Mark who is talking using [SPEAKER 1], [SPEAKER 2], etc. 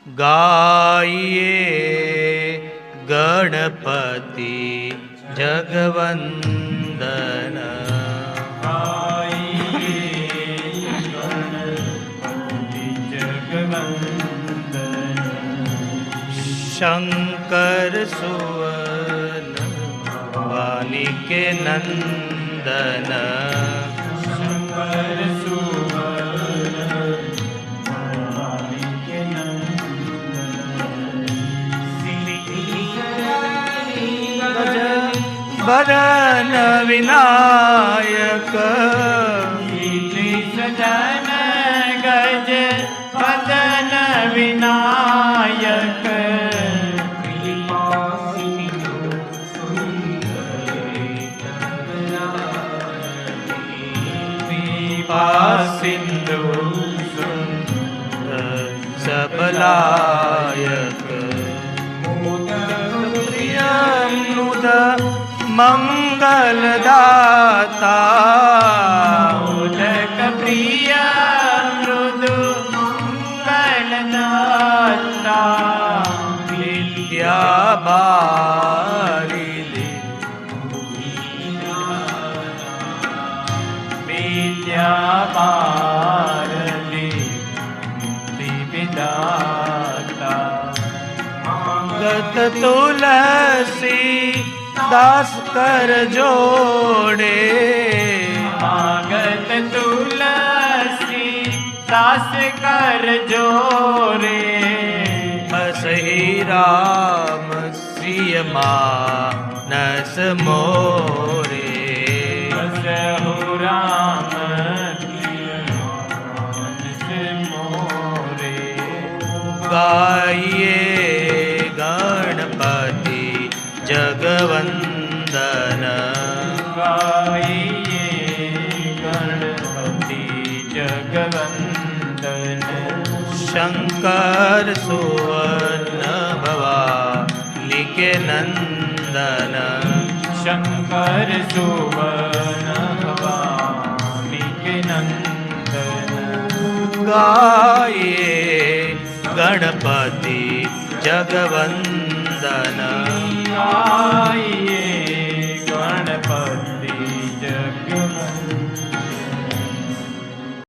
[SPEAKER 1] ગાઈએ ગણપતિ જગવંદન. શંકર સુવન વાલિકે નંદન.
[SPEAKER 2] શંકર સુવન વાલિકે નંદન.
[SPEAKER 1] ભજન વિનાયક
[SPEAKER 2] સજન ગજ ભજન વિનાયક. સિંધુ
[SPEAKER 1] સબલાયક. મુદ મંગલદાતા.
[SPEAKER 2] મોદક પ્રિય મૃદુ મંગલદાતા.
[SPEAKER 1] વિદ્યા બારિદી
[SPEAKER 2] વિદ્યા બારલી વિદાતા.
[SPEAKER 1] ગત તુલસી દાસ કર જોડે.
[SPEAKER 2] આગત તુલસી દાસ કર જોરે.
[SPEAKER 1] બસહી રામ સિય માનસ મોરે.
[SPEAKER 2] બસહુ રામ માનસ મોરે.
[SPEAKER 1] ગાઈએ ગણપતિ જગવંદન.
[SPEAKER 2] ગાઈએ ગણપતિ જગવંદન.
[SPEAKER 1] શંકર સુવર્ણ ભવાલિકે નંદન.
[SPEAKER 2] શંકર સુવર્ણ ભવાલિકે નંદન.
[SPEAKER 1] ગાઈએ ગણપતિ જગવંદન.
[SPEAKER 2] ગાઈએ